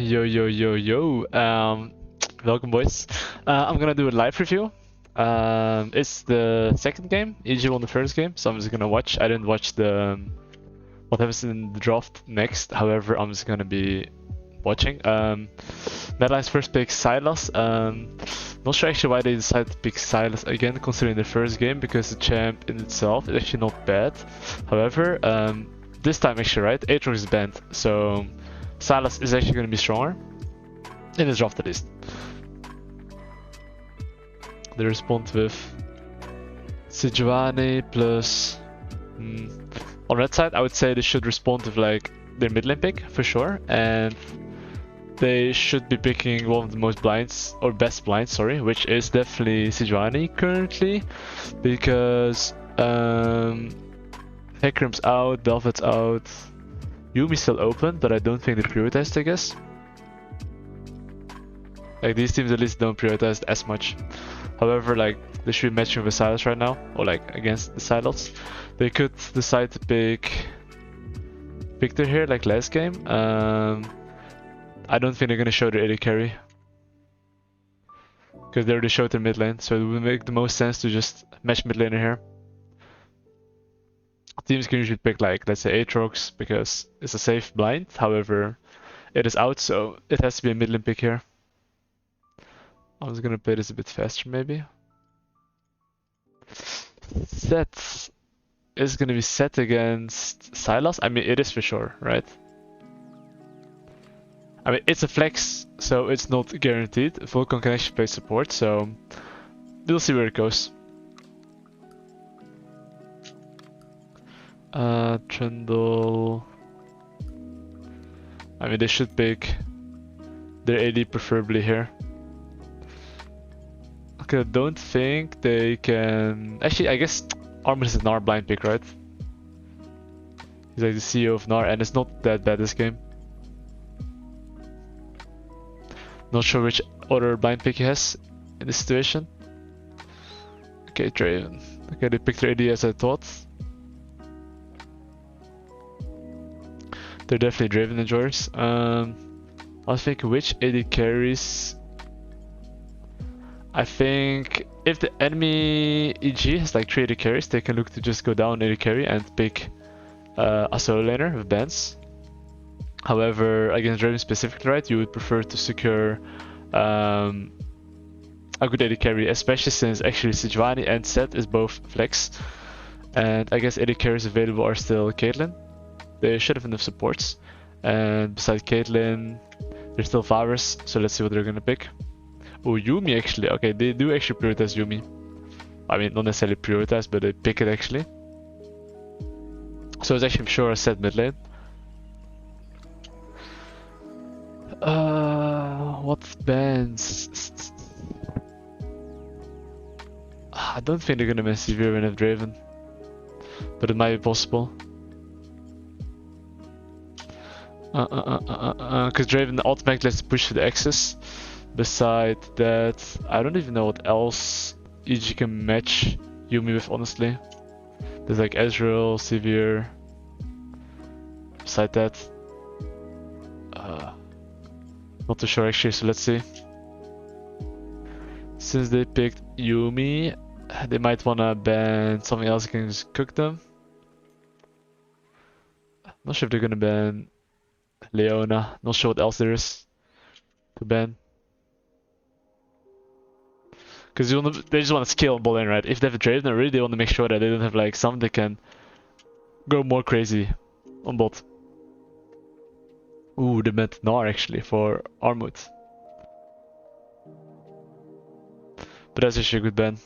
Yo, yo, yo, yo. Welcome, boys. I'm gonna do a live review. It's the second game. EG won the first game, so I'm just gonna watch. I didn't watch the what happens in the draft next. However, I'm just gonna be watching. Medline's first pick Sylas. Not sure actually why they decided to pick Sylas again, considering the first game, because the champ in itself is actually not bad. However, this time actually, right? Aatrox is banned, so Sylas is actually going to be stronger in this draft at least. They respond with Sejuani plus. On red side, I would say they should respond with like their mid lane pick for sure, and they should be picking one of the most blinds, or best blinds, sorry, which is definitely Sejuani currently, because Hecarim's out, Bel'Veth's out, Yuumi's still open, but I don't think they prioritized, I guess. Like, these teams at least don't prioritize as much. However, like, they should be matching with Sylas right now, or like against the Sylas. They could decide to pick Victor here, like last game. I don't think they're gonna show their AD carry, because they already showed their mid lane, so it would make the most sense to just match mid laner here. Teams can usually pick like, let's say Aatrox, because it's a safe blind. However, it is out, so it has to be a mid lane pick here. I'm just gonna play this a bit faster maybe. Set is gonna be set against Sylas. I mean, it is for sure, right? I mean, it's a flex, so it's not guaranteed. Vulcan can actually play support, so we'll see where it goes. Trundle. I mean, they should pick their AD preferably here. Okay, I don't think they can. Actually, I guess Armin is a Gnar blind pick, right? He's like the CEO of Gnar, and it's not that bad this game. Not sure which other blind pick he has in this situation. Okay, Draven. Okay, they picked their AD as I thought. They're definitely Draven enjoyers. I think which AD carries. I think if the enemy EG has like 3 AD carries, they can look to just go down AD carry and pick a solo laner with bans. However, against Draven specifically, right, you would prefer to secure a good AD carry, especially since actually Sejuani and Sett is both flex. And I guess AD carries available are still Caitlyn. They should have enough supports. And besides Caitlyn, there's still Varus, so let's see what they're gonna pick. Oh, Yuumi actually. Okay, they do actually prioritize Yuumi. I mean, not necessarily prioritize, but they pick it actually. So it's actually for sure a Sett mid lane. What bans? I don't think they're gonna ban Severe and have Draven, but it might be possible. Because Draven automatically lets push to the axis. Besides that, I don't even know what else EG can match Yuumi with, honestly. There's like Ezreal, Severe. Besides that, not too sure actually, so let's see. Since they picked Yuumi, they might wanna ban something else that can just cook them. Not sure if they're gonna ban Leona. Not sure what else there is to ban. Because they just want to scale on bot lane, right? If they have a Draven already, they want to make sure that they don't have like something that can go more crazy on bot. Ooh, they meant Gnar actually for Armut. But that's actually a good ban.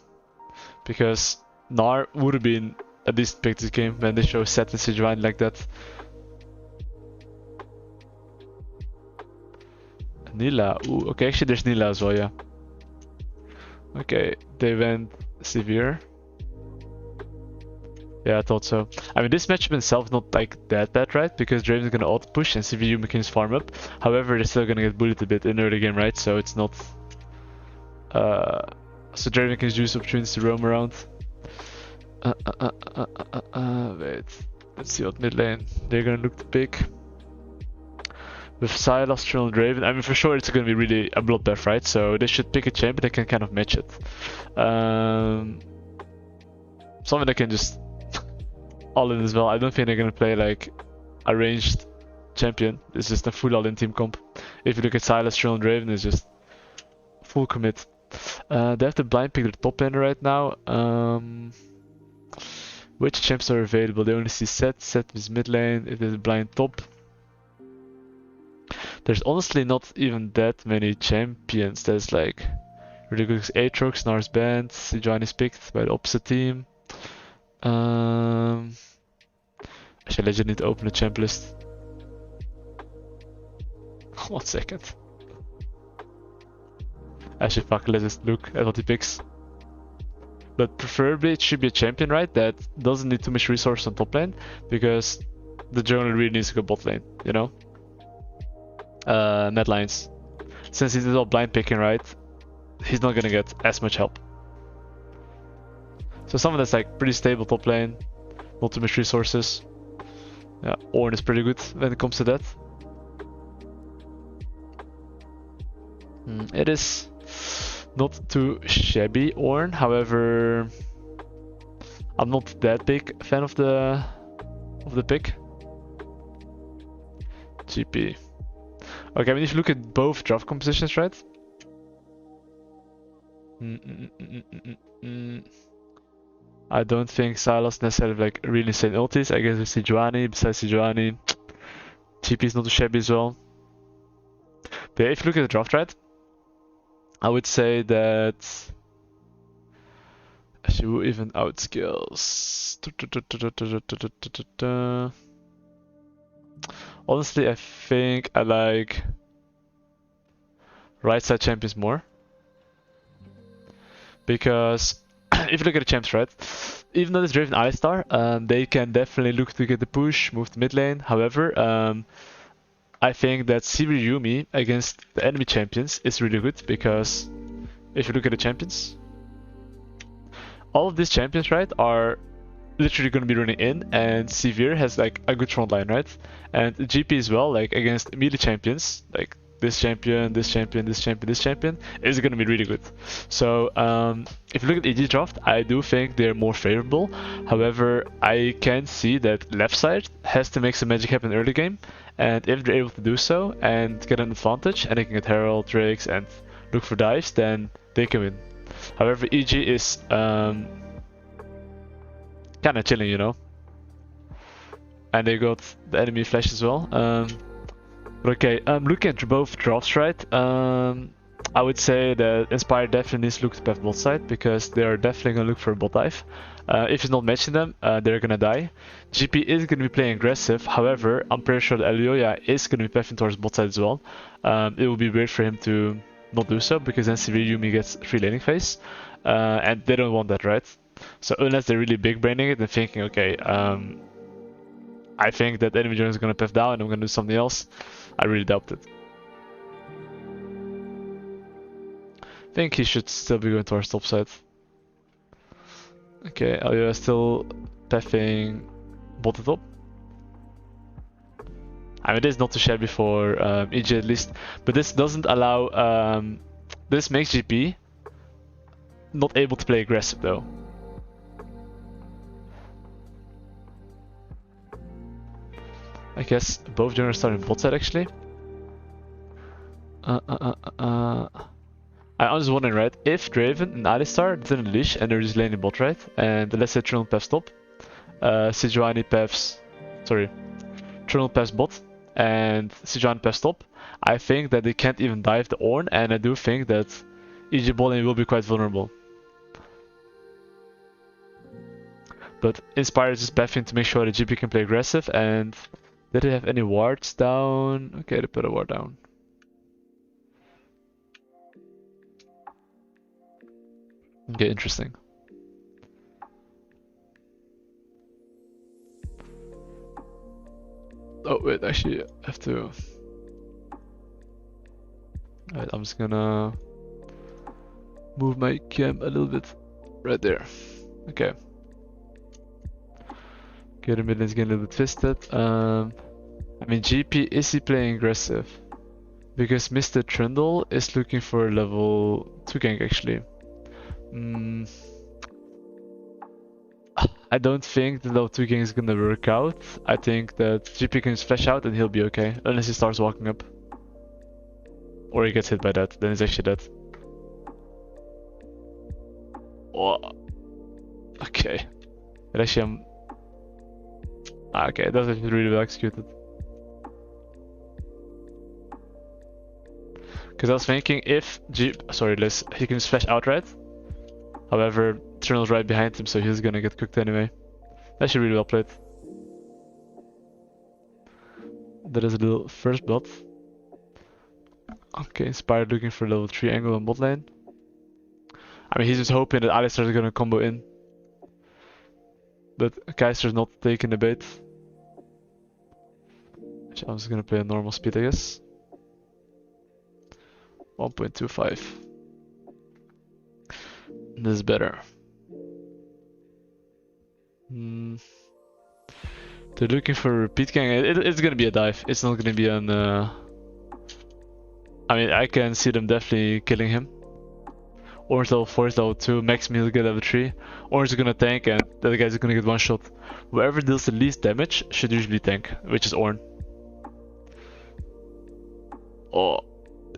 Because Gnar would have been at least picked this game when they show Sett and Sejuani like that. Nila. Ooh, okay, actually there's Nila as well, yeah. Okay, they went Severe. Yeah, I thought so. I mean, this matchup itself is not like that bad, right? Because Draven's gonna auto push and Severe can just farm up. However, they're still gonna get bullied a bit in early game, right? So it's not. So Draven can use opportunities to roam around. Wait, let's see what mid lane they're gonna look to pick. with Sylas, Trill, and Draven. I mean, for sure it's going to be really a bloodbath, right? So they should pick a champion that can kind of match it. Someone that can just all in as well. I don't think they're going to play like a ranged champion. It's just a full all-in team comp. If you look at Sylas, Trill, and Draven, it's just full commit. They have to blind pick their top laner right now. Which champs are available? They only see Set. Set is mid lane. If there's a blind top. There's honestly not even that many champions. There's like really good Aatrox, Nars Band, Sejuani is picked by the opposite team. Actually, I legit need to open the champ list. 1 second. Actually, fuck, let's just look at what he picks. But preferably it should be a champion, right? That doesn't need too much resource on top lane, because the jungle really needs to go bot lane, you know? Net lines. Since he's all blind picking, right? He's not gonna get as much help. So someone that's like pretty stable top lane, not too much resources. Yeah, Ornn is pretty good when it comes to that. It is not too shabby, Ornn. However, I'm not that big fan of the pick. GP. Okay, I mean if you look at both draft compositions, right? I don't think Sylas necessarily have like really insane ultis. I guess with Sejuani, besides Sejuani, GP is not too shabby as well. But yeah, if you look at the draft, right? I would say that she will even outskills. Honestly, I think I like right side champions more. Because if you look at the champs, right? Even though it's Draven Alistar, they can definitely look to get the push, move to mid lane. However, I think that Sivir Yumi against the enemy champions is really good, because if you look at the champions, all of these champions, right, are literally going to be running in, and Sivir has like a good front line, right? And GP as well, like against melee champions, like this champion, this champion, this champion, this champion, is going to be really good. So if you look at EG draft, I do think they're more favorable. However, I can see that left side has to make some magic happen early game, and if they're able to do so and get an advantage, and they can get Herald, Drakes, and look for dives, then they can win. However, EG is kind of chilling, you know. And they got the enemy flash as well. But okay, looking at both drafts, right? I would say that Inspire definitely needs to look to path bot side, because they are definitely gonna look for a bot dive. If he's not matching them, they're gonna die. GP is gonna be playing aggressive. However, I'm pretty sure that Elioya is gonna be pathing towards bot side as well. It will be weird for him to not do so, because then Sivir Yumi gets free laning phase, and they don't want that, right? So unless they're really big braining it and thinking, okay, I think that enemy jungle is gonna path down and I'm gonna do something else, I really doubt it. I think he should still be going towards top side. Okay, Elioya is still pathing bot top. I mean, this is not too shabby for EG at least, but this doesn't allow. This makes GP not able to play aggressive though. I guess both junglers starting bot side actually. I'm just wondering, right? If Draven and Alistar didn't leash and they're just laning bot, right? And let's say Trundle paths top, Sejuani paths, Trundle paths bot, and Sejuani paths top, I think that they can't even dive the Ornn, and I do think that EG bot lane will be quite vulnerable. But Inspire is just pathing to make sure that GP can play aggressive, and did they have any wards down? Okay, they put a ward down. Okay, interesting. Oh wait, actually I have to... Alright, I'm just gonna move my cam a little bit right there. Okay. Okay, the mid lane's getting a little bit twisted. I mean, GP, is he playing aggressive? Because Mr. Trundle is looking for a level 2 gank actually. I don't think the level 2 gank is gonna work out. I think that GP can just flash out and he'll be okay. Unless he starts walking up. Or he gets hit by that, then he's actually dead. Oh. Okay. But actually okay, that was actually really well executed. Because I was thinking if Liz, he can just flash outright. However, Trundle's right behind him, so he's gonna get cooked anyway. Actually really well played. That is a little first blood. Okay, Inspired looking for level 3 angle on bot lane. I mean, he's just hoping that Alistar is gonna combo in. But Kaiser's not taking the bait. Actually, I'm just gonna play a normal speed, I guess. 1.25. This is better. They're looking for a repeat gang. It's gonna be a dive. It's not gonna be an. I mean, I can see them definitely killing him. Orange level 4 is level 2, Max Meal get level 3. Orange is gonna tank and the other guy's gonna get one shot. Whoever deals the least damage should usually tank, which is Ornn. Oh,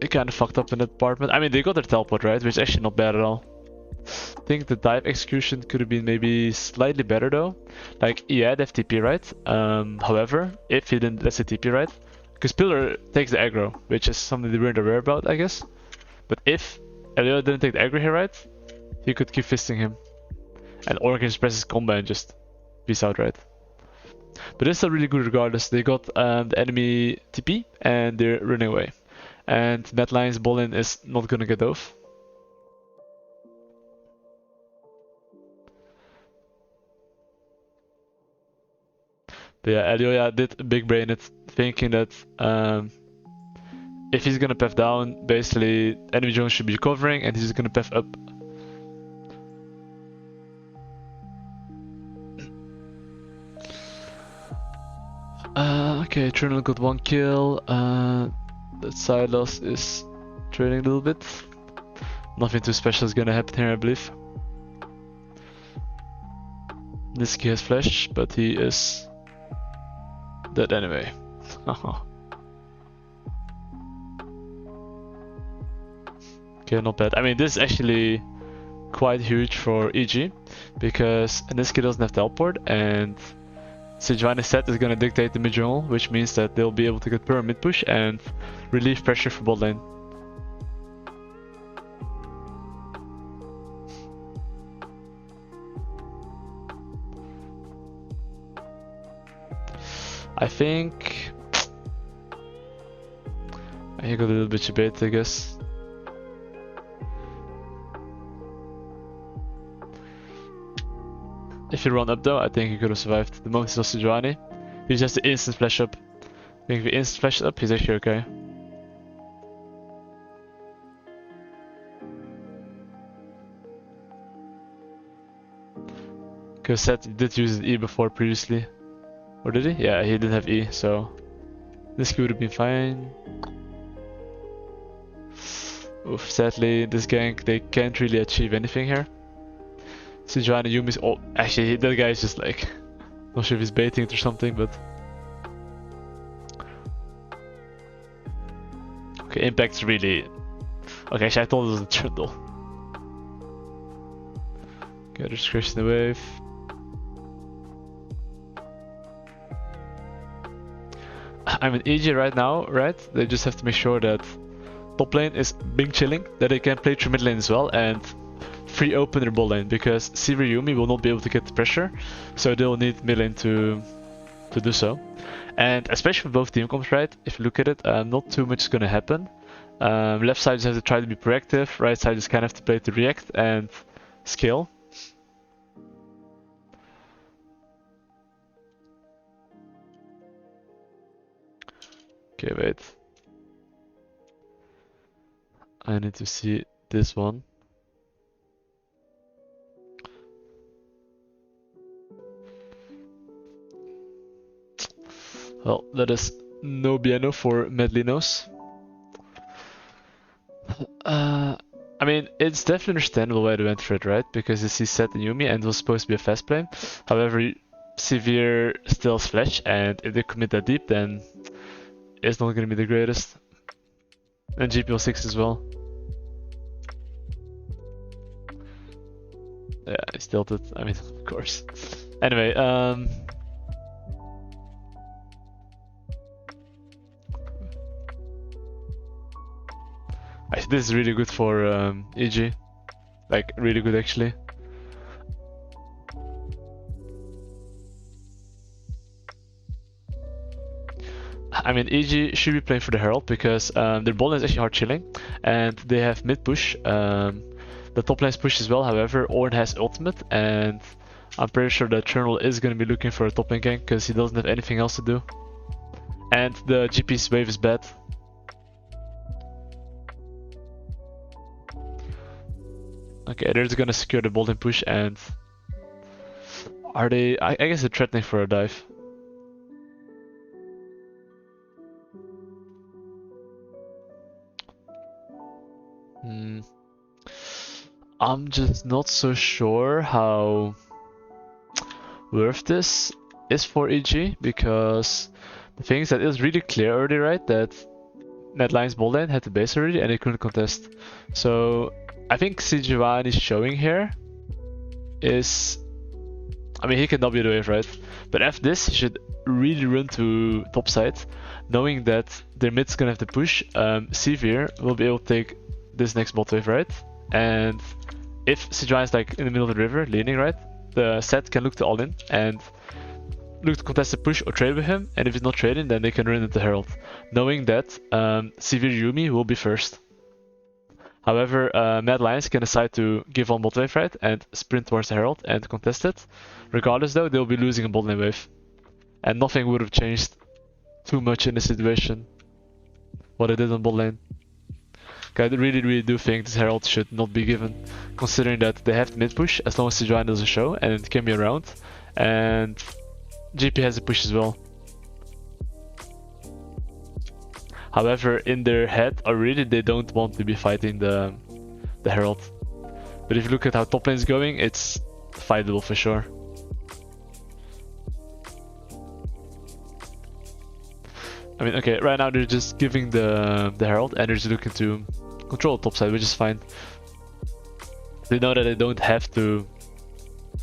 they kinda fucked up in that department. I mean, they got their teleport right, which is actually not bad at all. I think the dive execution could have been maybe slightly better though. Like, he had FTP right, however, if he didn't, let's say TP right, because Pillar takes the aggro, which is something they weren't aware about, I guess. But if Elio didn't take the aggro here right, he could keep fisting him. And Ornn can just press his combo and just peace out right. But it's still really good regardless. They got the enemy TP and they're running away. And Mad Lion's ball-in is not gonna get off. But yeah, Elio did big brain it, thinking that if he's gonna path down, basically enemy Jones should be covering and he's gonna path up. Okay, Trundle got 1 kill. That Sylas is trading a little bit. Nothing too special is gonna happen here, I believe. Nisqy has flash, but he is dead anyway. Okay, not bad. I mean, this is actually quite huge for EG because Nisqy doesn't have teleport and Sejuani's set is gonna dictate the mid jungle, which means that they'll be able to get per mid push and relieve pressure for bot lane. I think he got a little bit too bait, I guess. If he run up though, I think he could have survived. The moment he saw Sejuani, he just the instant flash up. I think if he instant flash up, he's actually okay. Because Seth did use his E before previously. Or did he? Yeah, he didn't have E, so this would have been fine. Oof, sadly, this gank, they can't really achieve anything here. Sejuani Yumi's. Oh, actually, that guy is just like. Not sure if he's baiting it or something, but. Okay, Impact's really. Okay, actually, I thought it was a Trundle. Okay, just crashing the wave. I'm in EG right now, right? They just have to make sure that top lane is being chilling, that they can play through mid lane as well, and free open their bot lane, because Sivir Yumi will not be able to get the pressure, so they'll need mid lane to do so. And especially for both team comps, right? If you look at it, not too much is gonna happen. Left side just have to try to be proactive, right side just kind of have to play to react and scale. Okay, wait. I need to see this one. Well, that is no Bieno for Medlinos. I mean, it's definitely understandable why they went for it, right? Because you see Sett and Yuumi and it was supposed to be a fast play. However, Sivir still has flash, and if they commit that deep, then it's not going to be the greatest. And GPO 6 as well. Yeah, it's tilted. I mean, of course. Anyway, this is really good for EG. Like, really good actually. I mean, EG should be playing for the Herald because their bot lane is actually hard chilling, and they have mid push. The top lane is push as well. However, Ornn has ultimate, and I'm pretty sure that Eternal is going to be looking for a top lane gank because he doesn't have anything else to do. And the GP's wave is bad. Okay, they're just gonna secure the bot lane push, and are they? I guess they're threatening for a dive. I'm just not so sure how worth this is for EG, because the thing is that it was really clear already, right, that Mad bot lane had the base already and they couldn't contest. So I think Sejuani is showing here is, I mean, he can W the wave, right? But after this, he should really run to top side, knowing that their mid's gonna have to push. Sivir will be able to take this next bot wave, right? And if Sejuani is like in the middle of the river, leaning, right, the Sett can look to all in and look to contest the push or trade with him. And if he's not trading, then they can run into Herald, knowing that Sivir Yuumi will be first. However, Mad Lions can decide to give on bot wave, right, and sprint towards the Herald and contest it. Regardless though, they'll be losing a bot lane wave. And nothing would have changed too much in this situation, what I did on bot lane. I really do think this Herald should not be given, considering that they have the mid push as long as Sejuani doesn't show, and it can be around. And GP has a push as well. However, in their head already, they don't want to be fighting the Herald. But if you look at how top lane is going, it's fightable for sure. I mean, okay, right now they're just giving the Herald and they're just looking to control the top side, which is fine. They know that they don't have to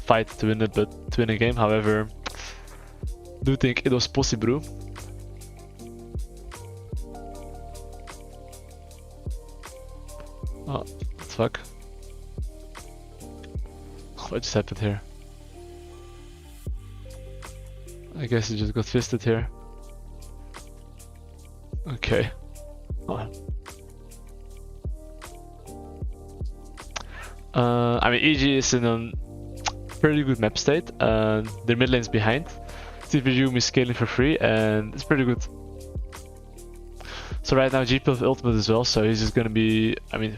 fight to win it, but to win a game. However, I do think it was possible. Oh, what the fuck? What just happened here? I guess it just got fisted here. Okay. Oh. I mean, EG is in a pretty good map state, and their mid lane's behind. Yuumi is scaling for free, and it's pretty good. So right now GP with ultimate as well, so he's just gonna be, I mean,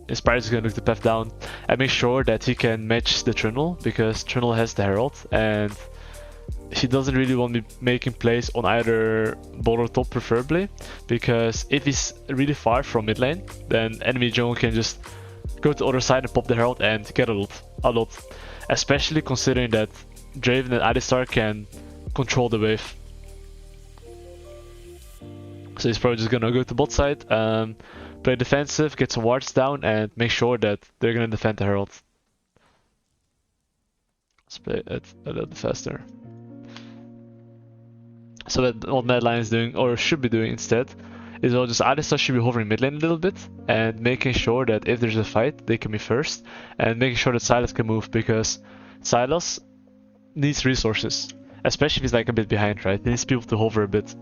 Inspired is gonna look the path down and make sure that he can match the Trundle, because Trundle has the Herald, and he doesn't really want to be making plays on either bot or top preferably, because if he's really far from mid lane, then enemy jungle can just go to the other side and pop the Herald and get a lot. Especially considering that Draven and Alistar can control the wave. So he's probably just gonna go to bot side, play defensive, get some wards down, and make sure that they're gonna defend the Herald. Let's play it a little bit faster. So that what Mad Lion is doing, or should be doing instead, is just Alistar should be hovering mid lane a little bit, and making sure that if there's a fight, they can be first, and making sure that Sylas can move, because Sylas needs resources, especially if he's like a bit behind, right? He needs people to hover a bit.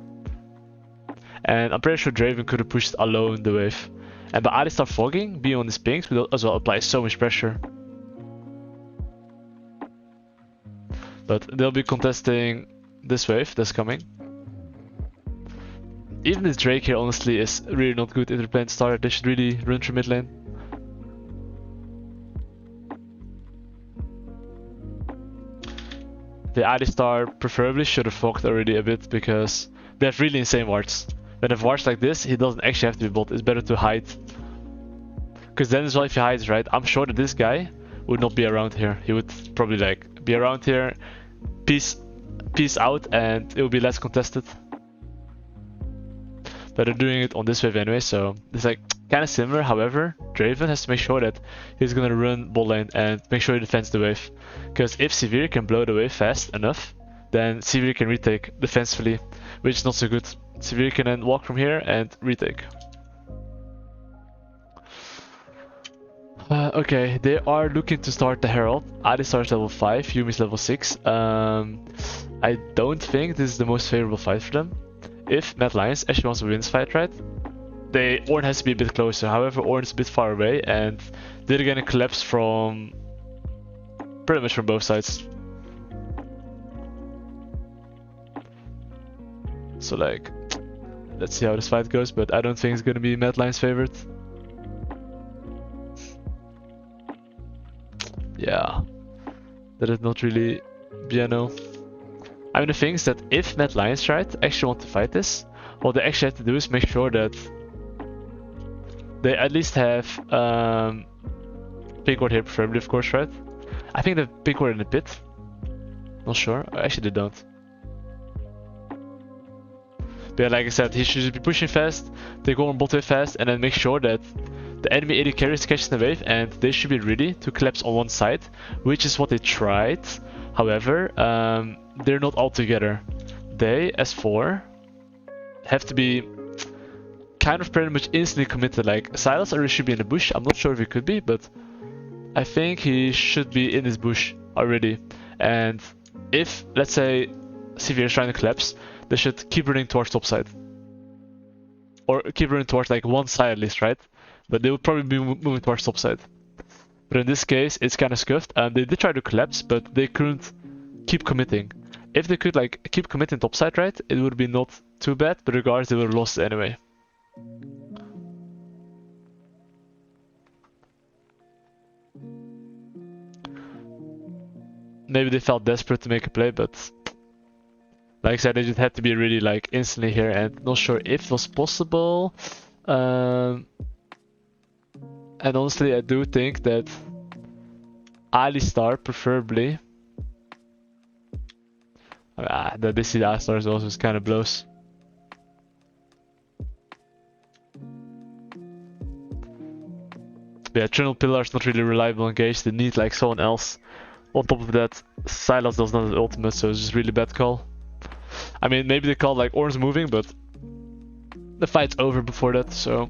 And I'm pretty sure Draven could have pushed alone the wave. And by Alistar fogging, being on his pings, will as well apply so much pressure. But they'll be contesting this wave that's coming. Even this Drake here honestly is really not good if they're playing starter. They should really run through mid lane. The Alistar preferably should have fogged already a bit, because They have really insane wards. When they have wards like this, he doesn't actually have to be bot. It's better to hide. Because then as well, if he hides, right, I'm sure that this guy would not be around here. He would probably like be around here, peace out, and it will be less contested. But they're doing it on this wave anyway, so it's like kind of similar. However, Draven has to make sure that he's gonna run bot lane and make sure he defends the wave. Because if Sivir can blow the wave fast enough, then Sivir can retake defensively, which is not so good. Sivir can then walk from here and retake. Okay, they are looking to start the Herald. Alistar's level 5, Yuumi's level 6. I don't think this is the most favorable fight for them. If Mad Lions actually wants to win this fight, right? Ornn has to be a bit closer. However, Ornn's a bit far away, and they're gonna collapse from pretty much from both sides. So like, let's see how this fight goes, but I don't think it's gonna be Mad Lions' favorite. Yeah, that is not really BNO. I mean, the thing is that if Mad Lions, right, actually want to fight this, what they actually have to do is make sure that they at least have pink ward here, preferably, of course, right? I think they have pink ward in the pit. Not sure. Actually, they don't. But yeah, like I said, he should just be pushing fast, they go on bot wave fast, and then make sure that the enemy AD carries catching the wave, and they should be ready to collapse on one side, which is what they tried. However, they're not all together. They, as 4, have to be kind of pretty much instantly committed. Like, Sylas already should be in the bush. I'm not sure if he could be, but I think he should be in this bush already. And if, let's say, Sivir is trying to collapse, they should keep running towards top side. Or keep running towards like one side at least, right? But they would probably be moving towards top side. But in this case, it's kind of scuffed, and they did try to collapse, but they couldn't keep committing. If they could like keep committing top side, right, it would be not too bad, but regardless, they would have lost anyway. Maybe they felt desperate to make a play, but like I said, they just had to be really like instantly here, and not sure if it was possible. And honestly, I do think that Alistar preferably. That they see the Alistar is also kind of blows. But yeah, Trinal Pillar is not really reliable engaged. They need like someone else. On top of that, Sylas does not have ultimate, so it's just really bad call. I mean, maybe they called like Ornn's moving, but the fight's over before that, so.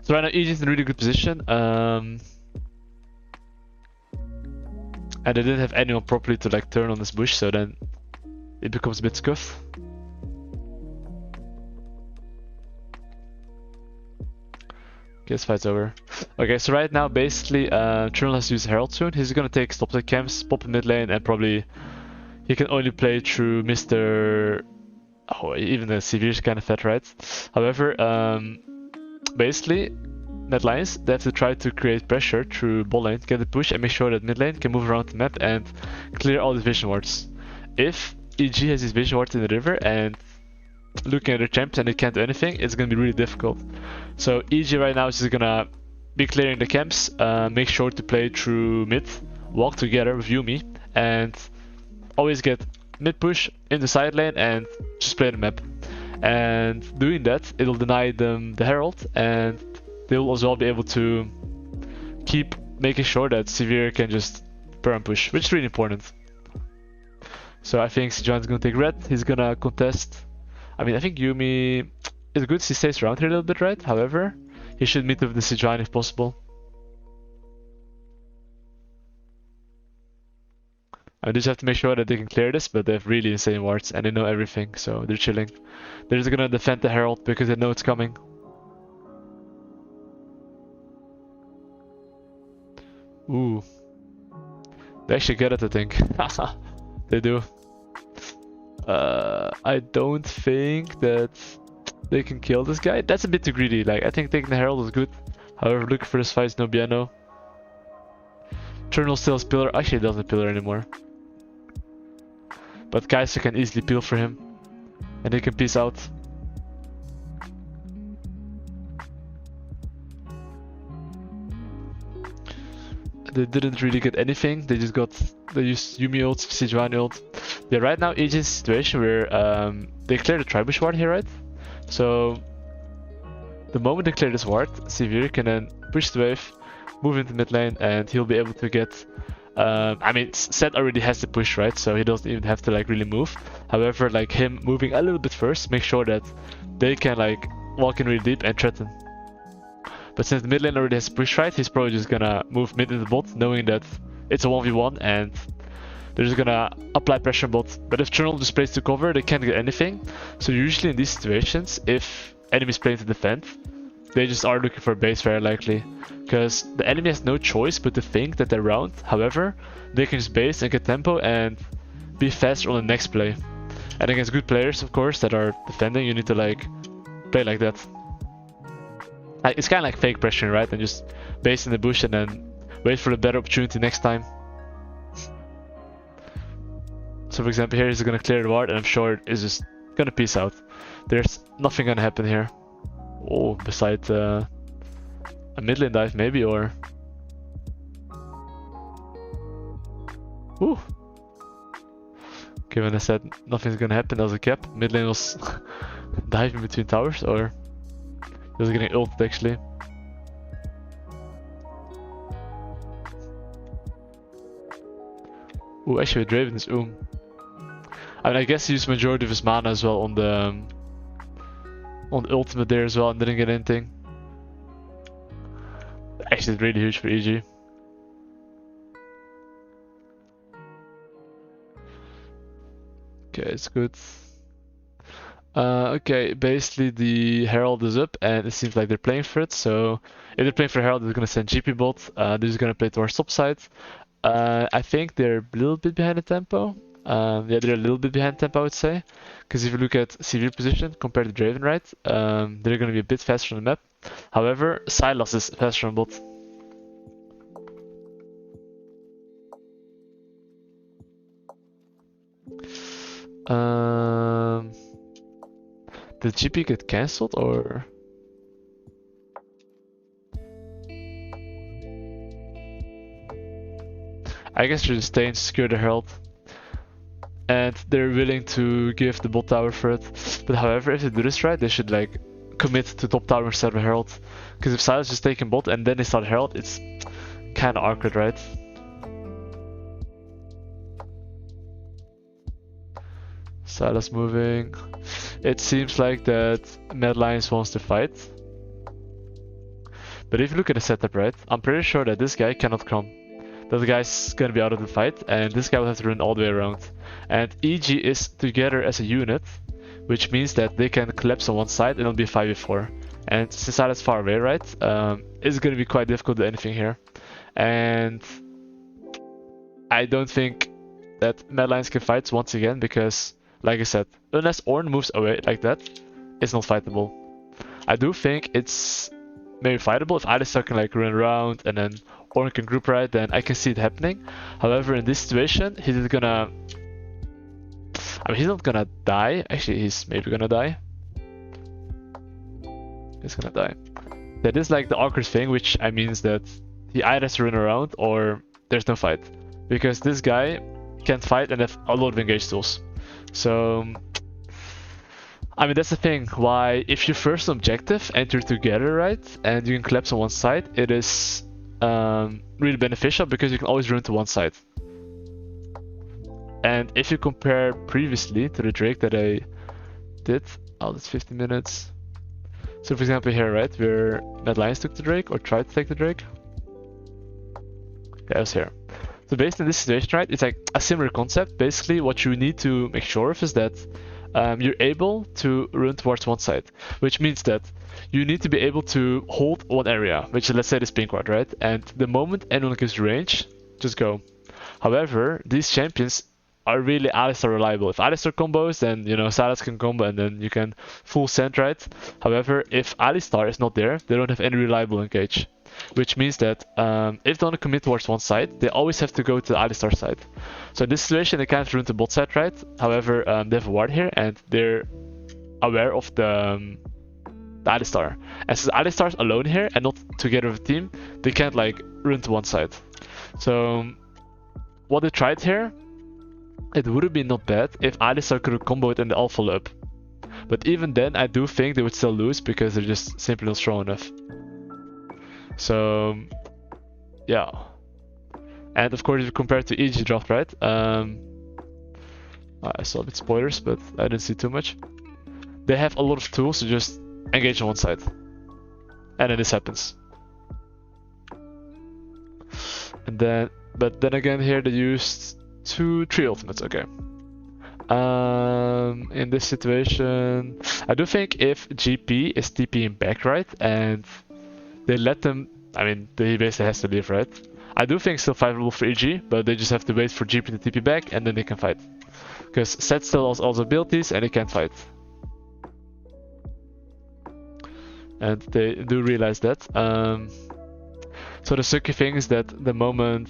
So right now, EG is in a really good position. And they didn't have anyone properly to like turn on this bush, so then it becomes a bit scuffed. Okay, this fight's over. Okay, so right now, basically, Trinal has to use Herald soon. He's gonna take stop the camps, pop in mid lane, and probably he can only play through Mr. Oh, even the Sivir is kind of fat, right? However, basically, Mad Lions, they have to try to create pressure through bot lane, get the push, and make sure that mid lane can move around the map and clear all the vision wards. If EG has these vision wards in the river and looking at their champs and they can't do anything, it's gonna be really difficult. So EG right now is just gonna be clearing the camps, make sure to play through mid, walk together with Yuumi, and always get mid push in the side lane and just play the map. And doing that, it'll deny them the Herald, and they will as well be able to keep making sure that Sivir can just perm push, which is really important. So I think Sejuani's gonna take red, he's gonna contest. I mean, I think Yuumi is good, he stays around here a little bit, right? However, he should meet with the Sejuani if possible. I just have to make sure that they can clear this, but they have really insane wards and they know everything, so they're chilling. They're just gonna defend the Herald because they know it's coming. Ooh. They actually get it, I think. They do. I don't think that they can kill this guy. That's a bit too greedy. Like, I think taking the Herald is good. However, looking for this fight is no piano. Trinal still has pillar. Actually, he doesn't have pillar anymore. But Kai'Sa can easily peel for him. and they can peace out. They didn't really get anything. They used Yuumi ult, Sejuani ult. Yeah, right now EG is a situation where they clear the Tribush ward here, right? So the moment they clear this ward, Sivir can then push the wave, move into mid lane, and he'll be able to get. I mean, Sett already has the push, right? So he doesn't even have to like really move. However, like him moving a little bit first, make sure that they can like walk in really deep and threaten. But since the mid lane already has push, right, he's probably just gonna move mid into bot, knowing that it's a 1v1 and they're just gonna apply pressure on bot. But if Chernal just plays to cover, they can't get anything. So usually in these situations, if enemies playing to defend, they just are looking for base very likely. Because the enemy has no choice but to think that they're round. However, they can just base and get tempo and be faster on the next play. And against good players, of course, that are defending, you need to like play like that. It's kind of like fake pressure, right? And just base in the bush and then wait for a better opportunity next time. So for example, here he's gonna clear the ward, and I'm sure it's just gonna peace out. There's nothing gonna happen here. Oh, besides a mid lane dive maybe, or... Ooh. Okay, when I said nothing's gonna happen, that was a cap. Mid lane was diving between towers, or... He was getting ulted actually. Ooh, actually with Draven is I mean, I guess he used majority of his mana as well on the ultimate there as well and didn't get anything. Actually, it's really huge for EG. Okay, it's good. Okay, basically the Herald is up and it seems like they're playing for it. So if they're playing for Herald, they're gonna send GP bot. They're just gonna play towards top side. I think they're a little bit behind the tempo. Yeah, they're a little bit behind tempo, I would say. Because if you look at Sivir position compared to Draven, right, they're gonna be a bit faster on the map. However, Sylas is faster on bot. Did GP get cancelled or? I guess they're just staying to secure the Herald. And they're willing to give the bot tower for it. But however, if they do this right, they should like commit to top tower instead of Herald. Because if Sylas just taking bot and then they start Herald, it's kind of awkward, right? Sylas moving. It seems like that Mad Lions wants to fight. But if you look at the setup, right, I'm pretty sure that this guy cannot come. That guy's gonna be out of the fight, and this guy will have to run all the way around. And EG is together as a unit, which means that they can collapse on one side and it'll be 5v4. And since Sylas far away, right, it's gonna be quite difficult to do anything here. And I don't think that Mad Lions can fight once again, because like I said, unless Ornn moves away like that, it's not fightable. I do think it's maybe fightable if Alistar can like run around and then Ornn can group right, then I can see it happening. However, in this situation, he's gonna... I mean, he's not gonna die. Actually, he's maybe gonna die. He's gonna die. That is like the awkward thing, which I means that he either has to run around or there's no fight. Because this guy can't fight and have a lot of engaged tools. So, I mean, that's the thing, why if you first objective enter together, right, and you can collapse on one side, it is really beneficial because you can always run to one side. And if you compare previously to the Drake that I did, oh, that's 15 minutes. So for example here, right, where Mad Lions took the Drake, or tried to take the Drake. Yeah, I was here. So based on this situation, right, it's like a similar concept. Basically, what you need to make sure of is that you're able to run towards one side, which means that you need to be able to hold one area, which is, let's say, this pink ward, right? And the moment anyone gives range, just go. However, these champions are really Alistar reliable. If Alistar combos, then you know Sylas can combo and then you can full send, right? However, if Alistar is not there, they don't have any reliable engage. Which means that if they want to commit towards one side, they always have to go to the Alistar side. So in this situation, they can't run to bot side, right? However, they have a ward here and they're aware of the Alistar. And since Alistar's alone here and not together with a team, they can't like run to one side. So what they tried here, it would have been not bad if Alistar could have comboed and the Alpha up. But even then, I do think they would still lose because they're just simply not strong enough. So, yeah. And of course, if you compare it to EG draft, right? I saw a bit spoilers, but I didn't see too much. They have a lot of tools to just engage on one side. And then this happens. And then, but then again here they used 3 ultimates, okay. In this situation, I do think if GP is TPing back, right, and they let them, I mean, he basically has to leave, right? I do think still fightable for EG, but they just have to wait for GP to TP back and then they can fight. Because Sett still has all the abilities and they can't fight. And they do realize that. So the sucky thing is that the moment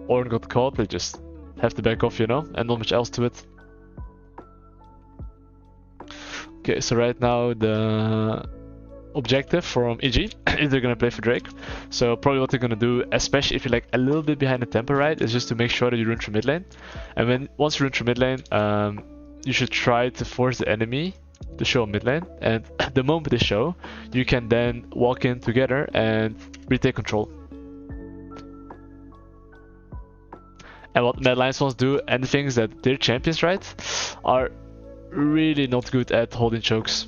Ornn got caught, they just have to back off, you know, and not much else to it. Okay, so right now the objective from EG is they're gonna play for Drake. So probably what they're gonna do, especially if you're like a little bit behind the tempo, right, is just to make sure that you run through mid lane. And once you run through mid lane, you should try to force the enemy to show mid lane. And the moment they show, you can then walk in together and retake control. And what Mad Lions wants to do, and the thing is that their champions, right, are really not good at holding chokes.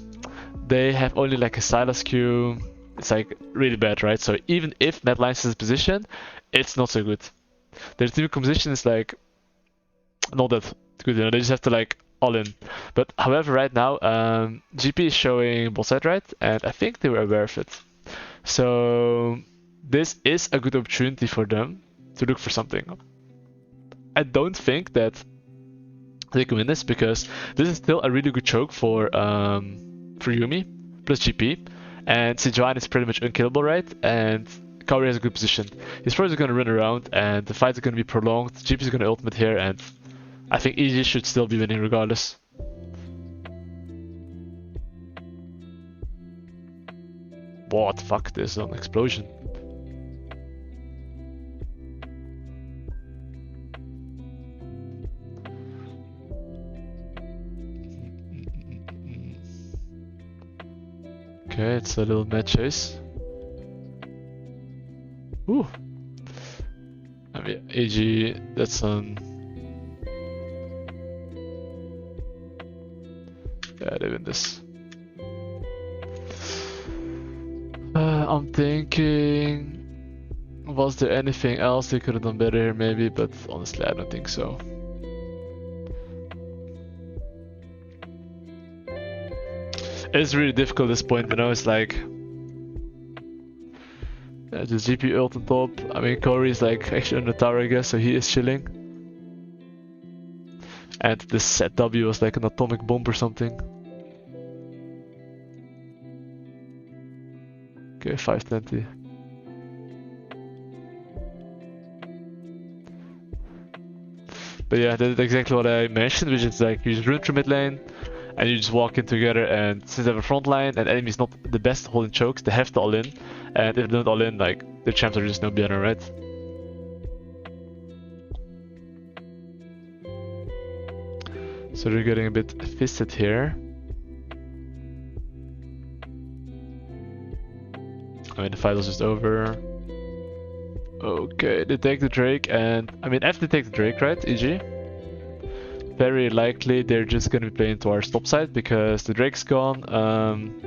They have only like a Sylas Q. It's like really bad, right? So even if Mad Lions is position, it's not so good. Their team composition is like not that good, you know. They just have to like all in. But however, right now GP is showing bot side, right, and I think they were aware of it. So this is a good opportunity for them to look for something. I don't think that they can win this because this is still a really good choke for Yuumi plus GP, and Sejuani is pretty much unkillable, right? And Kaori has a good position. He's probably going to run around, and the fight is going to be prolonged. GP is going to ultimate here, and I think EG should still be winning regardless. What the fuck? There's an explosion. Okay, it's a little mad chase. Ooh. I mean, AG, that's on. Yeah, they win this. I'm thinking, was there anything else they could have done better here maybe, but honestly I don't think so. It's really difficult at this point, you know, it's like just GP ult on top. I mean, Kaori is like actually on the tower, I guess, so he is chilling. And the Sett W was like an atomic bomb or something. Okay, 520. But yeah, that's exactly what I mentioned, which is like you just run through mid lane and you just walk in together, and since they have a front line and enemy's not the best holding chokes, they have to all in. And if they don't all in, like, the champs are just no better, right? So they're getting a bit fisted here. I mean, the fight was just over. Okay, they take the Drake, and I mean, after they take the Drake, right, EG? Very likely they're just gonna be playing to our top side because the Drake's gone,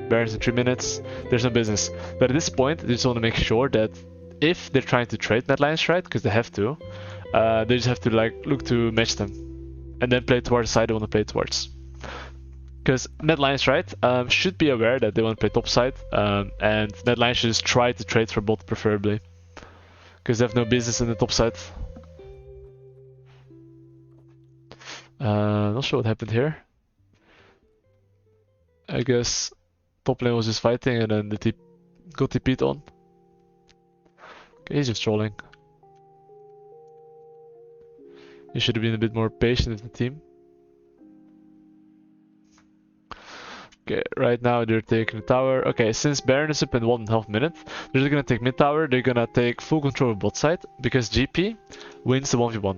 Baron's in 3 minutes, there's no business. But at this point, they just want to make sure that if they're trying to trade Mad Lions, right, because they have to, they just have to like look to match them and then play towards the side they want to play towards. Because Mad Lions, right, should be aware that they want to play top side, and Mad Lions should just try to trade for bot preferably, because they have no business in the top side. Not sure what happened here. I guess top lane was just fighting and then the TP got TP'd on. Okay, he's just trolling. You should have been a bit more patient with the team. Okay, right now they're taking the tower. Okay, since Baron is up in 1.5 minutes, they're just gonna take mid tower. They're gonna take full control of bot side because GP wins the 1v1.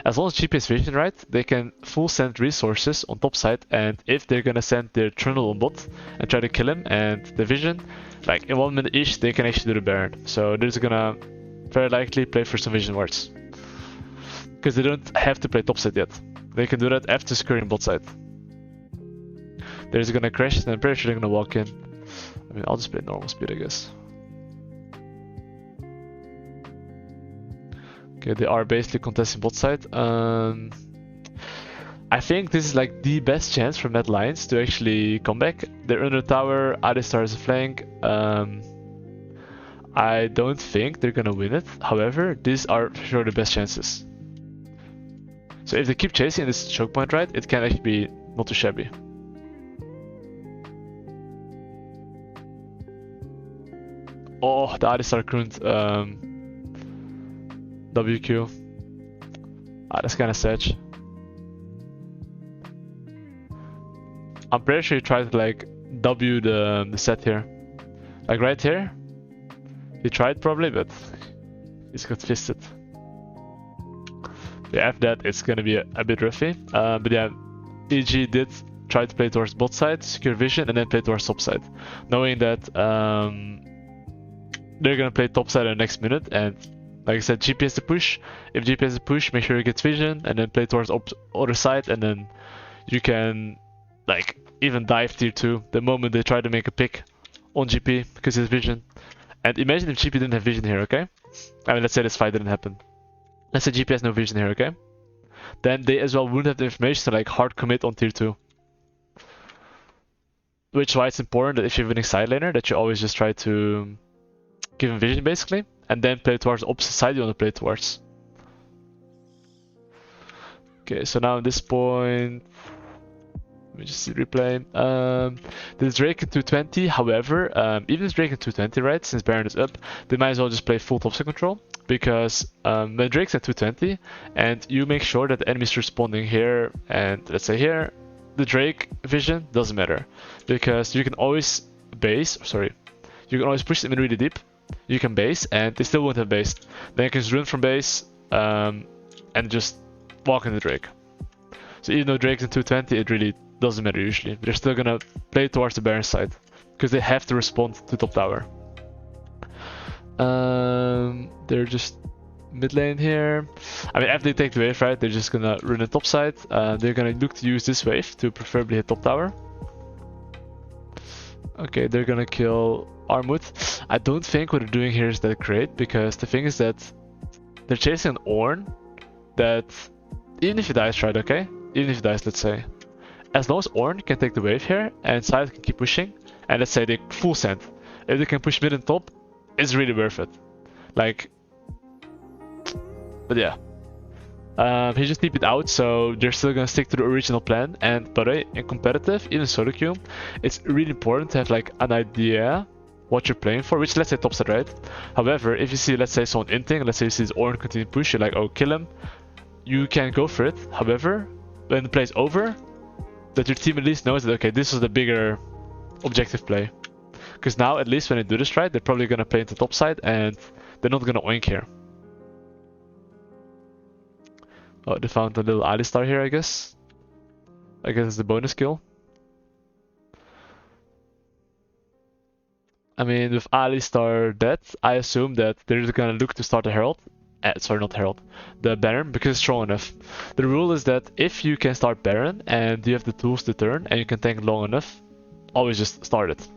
As long as GP is vision right, they can full send resources on top side, and if they're gonna send their Trundle on bot and try to kill him and the vision, like in 1 minute each, they can actually do the Baron. So they're just gonna very likely play for some vision wards. Because they don't have to play top side yet. They can do that after securing bot side. They're just gonna crash and I'm pretty sure they're gonna walk in. I mean, I'll just play normal speed, I guess. Okay, they are basically contesting bot side. I think this is like the best chance for Mad Lions to actually come back. They're under the tower, Alistar is a flank. I don't think they're gonna win it. However, these are for sure the best chances. So if they keep chasing this choke point right, it can actually be not too shabby. Oh, the Alistar crooned WQ. Ah, that's kinda sad. I'm pretty sure he tried to like W the set here. Like right here. He tried probably, but he's got fisted. Yeah, after that it's gonna be a bit roughy. But yeah, EG did try to play towards bot side, secure vision, and then play towards top side. Knowing that they're gonna play top side in the next minute, and like I said, GP has to push. If GP has to push, make sure he gets vision, and then play towards other side, and then you can like even dive tier 2 the moment they try to make a pick on GP because he has vision. And imagine if GP didn't have vision here, okay? I mean, let's say this fight didn't happen. Let's say GP has no vision here, okay? Then they as well wouldn't have the information to like hard commit on tier 2. Which is why it's important that if you're winning side laner, that you always just try to give him vision basically, and then play towards the opposite side you want to play towards. Okay, so now at this point, let me just see replay. There's Drake in 220, however, even if Drake in 220, right, since Baron is up, they might as well just play full topside control, because when Drake's at 220, and you make sure that the enemy's responding here, and let's say here, the Drake vision doesn't matter, because you can always base, you can always push them in really deep, you can base, and they still won't have based. Then you can just run from base, and just walk into Drake. So even though Drake's in 220, it really doesn't matter usually. They're still gonna play towards the Baron side, because they have to respond to top tower. They're just mid lane here. I mean, after they take the wave, right, they're just gonna run the top side. They're gonna look to use this wave to preferably hit top tower. Okay, they're gonna kill Armut. I don't think what they're doing here is that great, because the thing is that they're chasing an Ornn that, even if he dies, right, okay? Even if he dies, let's say. As long as Ornn can take the wave here, and side can keep pushing, and let's say they full send. If they can push mid and top, it's really worth it. Like, but yeah. He just TP'd out, so they're still gonna stick to the original plan. And by the way, in competitive, even solo queue, it's really important to have like an idea what you're playing for, which let's say topside, right? However, if you see, let's say someone inting, let's say you see this Ornn continue to push, you're like, oh, kill him. You can go for it. However, when the play is over, that your team at least knows that, okay, this was the bigger objective play. Because now, at least when they do this right, they're probably gonna play into topside, and they're not gonna oink here. Oh, they found a little Alistar here, I guess. I guess it's the bonus kill. I mean, with Alistar dead, I assume that they're just gonna look to start a Herald. Sorry, not Herald. The Baron, because it's strong enough. The rule is that if you can start Baron and you have the tools to turn and you can tank long enough, always just start it.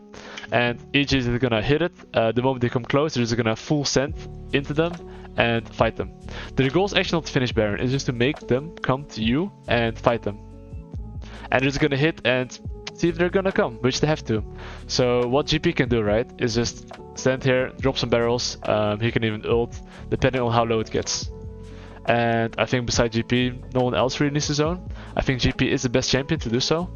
And EG is gonna hit it. The moment they come close, they're just gonna full send into them and fight them. The goal is actually not to finish Baron, it's just to make them come to you and fight them. And they're just gonna hit and see if they're gonna come, which they have to. So what GP can do, right, is just stand here, drop some barrels, he can even ult, depending on how low it gets. And I think besides GP, no one else really needs to zone. I think GP is the best champion to do so.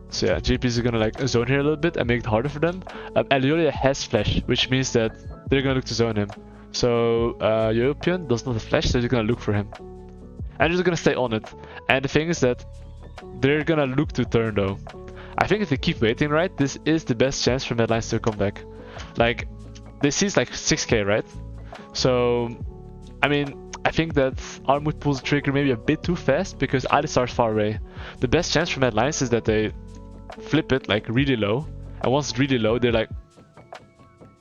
So yeah, GP is gonna like zone here a little bit and make it harder for them. Eliolia has flash, which means that they're gonna look to zone him. So European does not have flash, so they're gonna look for him. And they're just gonna stay on it. And the thing is that they're gonna look to turn though. I think if they keep waiting, right, this is the best chance for Mad Lions to come back. Like, this is like 6k, right? So, I mean, I think that Armut pulls the trigger maybe a bit too fast because Alistar is far away. The best chance for Mad Lions is that they flip it like really low, and once it's really low, they're like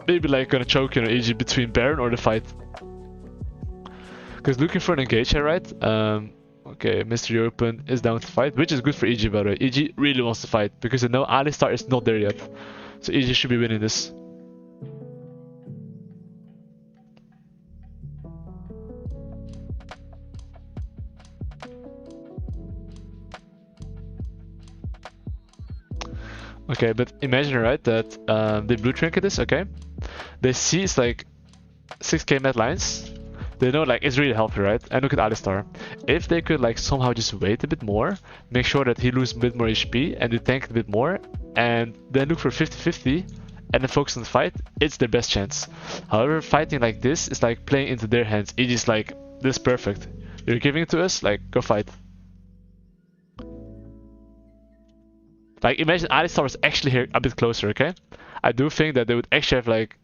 maybe like gonna choke, you know, EG between Baron or the fight. Because looking for an engage here, right? Okay, Mr. European is down to fight, which is good for EG by the way. EG really wants to fight because they know Alistar is not there yet, so EG should be winning this. Okay, but imagine, right, that they blue trinket this, okay? They see it's like 6k Mad Lions. They know like it's really healthy, right? And look at Alistar. If they could like somehow just wait a bit more, make sure that he loses a bit more HP and they tank a bit more, and then look for 50-50 and then focus on the fight, it's their best chance. However, fighting like this is like playing into their hands. It is like, this is perfect. You're giving it to us, like, go fight. Like, imagine Alistar was actually here a bit closer, okay? I do think that they would actually have, like,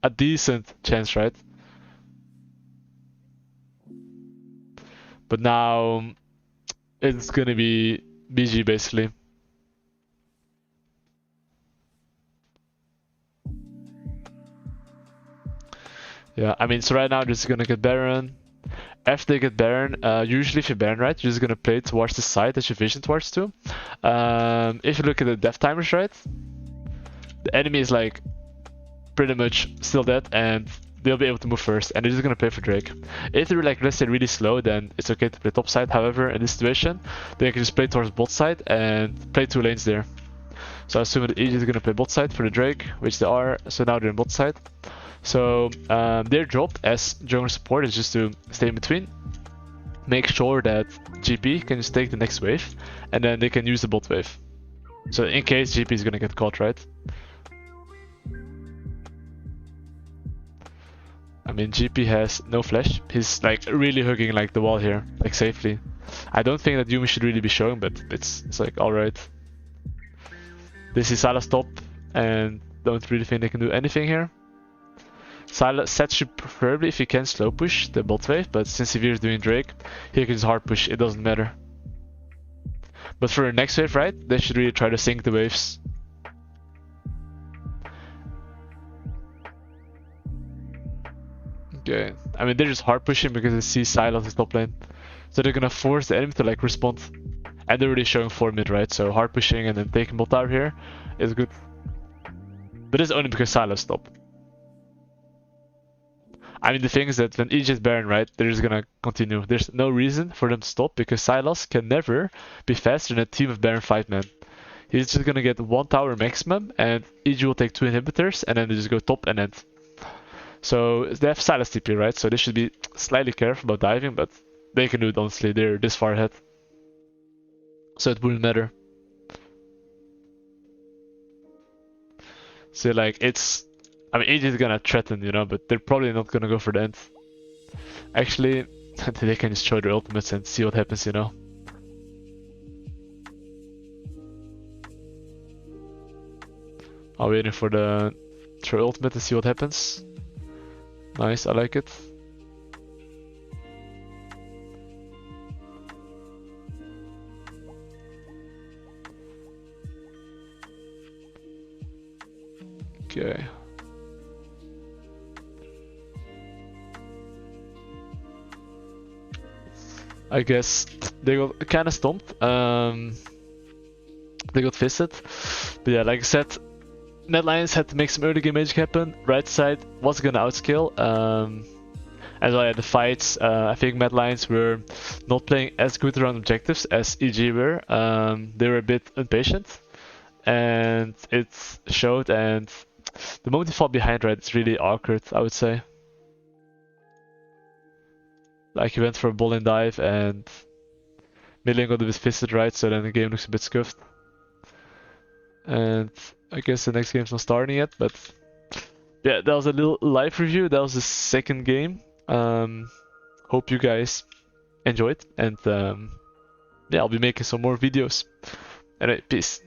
a decent chance, right? But now, it's gonna be BG, basically. Yeah, I mean, so right now, they're just gonna get Baron. After they get Baron, usually if you're Baron, right, you're just gonna play towards the side that your vision towards to. If you look at the death timers, right, the enemy is like pretty much still dead and they'll be able to move first and they're just gonna play for Drake. If they're like, let's say, really slow, then it's okay to play top side. However, in this situation, they can just play towards bot side and play 2 lanes there. So I assume that EG is gonna play bot side for the Drake, which they are, so now they're in bot side. So their job as jungle support is just to stay in between, make sure that GP can just take the next wave, and then they can use the bot wave. So in case GP is gonna get caught, right? I mean, GP has no flash. He's like really hugging like the wall here, like safely. I don't think that Yuumi should really be showing, but it's like alright. This is Sylas top, and don't really think they can do anything here. Sylas Seth should preferably, if he can, slow push the bot wave, but since Sivir is doing Drake, he can just hard push, it doesn't matter. But for the next wave, right, they should really try to sync the waves. Okay, I mean, they're just hard pushing because they see Sylas is top lane. So they're gonna force the enemy to like respond. And they're already showing 4 mid, right? So hard pushing and then taking bot tower here is good. But it's only because Sylas stopped. I mean, the thing is that when EG is Baron, right, they're just gonna continue. There's no reason for them to stop because Sylas can never be faster than a team of Baron 5 men. He's just gonna get 1 tower maximum and EG will take 2 inhibitors and then they just go top and end. So they have Sylas TP, right? So they should be slightly careful about diving, but they can do it honestly. They're this far ahead. So it wouldn't matter. So like, it's... I mean, EG is gonna threaten, you know, but they're probably not gonna go for the end. Actually, they can just show their ultimates and see what happens, you know. I'm waiting for the throw ultimate to see what happens. Nice, I like it. Okay. I guess they got kind of stomped. They got fisted. But yeah, like I said, Mad Lions had to make some early game magic happen. Right side was gonna outscale. As well, yeah, the fights, I think Mad Lions were not playing as good around objectives as EG were. They were a bit impatient. And it showed, and the moment you fall behind, right, it's really awkward, I would say. Like you went for a ball and dive and mid lane got a bit fisted, right, so then the game looks a bit scuffed. And I guess the next game's not starting yet, but yeah, that was a little live review. That was the second game. Hope you guys enjoyed, and yeah, I'll be making some more videos. Anyway, peace.